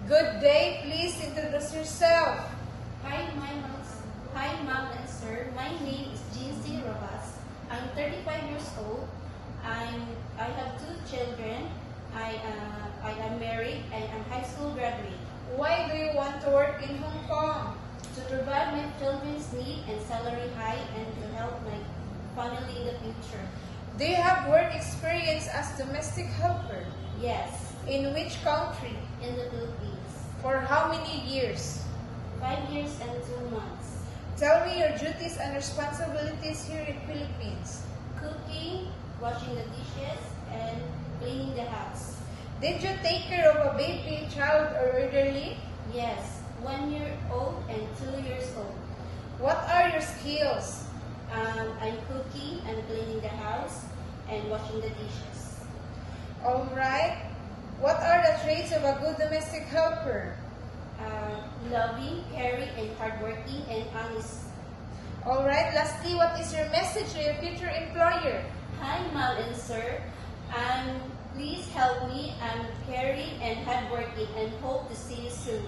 Good day. Please introduce yourself. Hi, ma'am and sir. My name is Jincy Rojas. I'm 35 years old. I have two children. I am married and I'm high school graduate. Why do you want to work in Hong Kong? To provide my children's need and salary high and to help my family in the future. Do you have work experience as domestic helper? Yes, In which country? in the Philippines. For how many years? 5 years and 2 months. Tell me your duties and responsibilities here in Philippines. Cooking, washing the dishes, and cleaning the house. Did you take care of a baby, child, or elderly? Yes, 1 year old and 2 years old. What are your skills? I'm cooking and cleaning the house and washing the dishes. All right. What are the traits of a good domestic helper? Loving, caring, and hardworking and honest. All right. Lastly, what is your message to your future employer? Hi, ma'am and sir. Please help me. I'm caring and hardworking and hope to see you soon.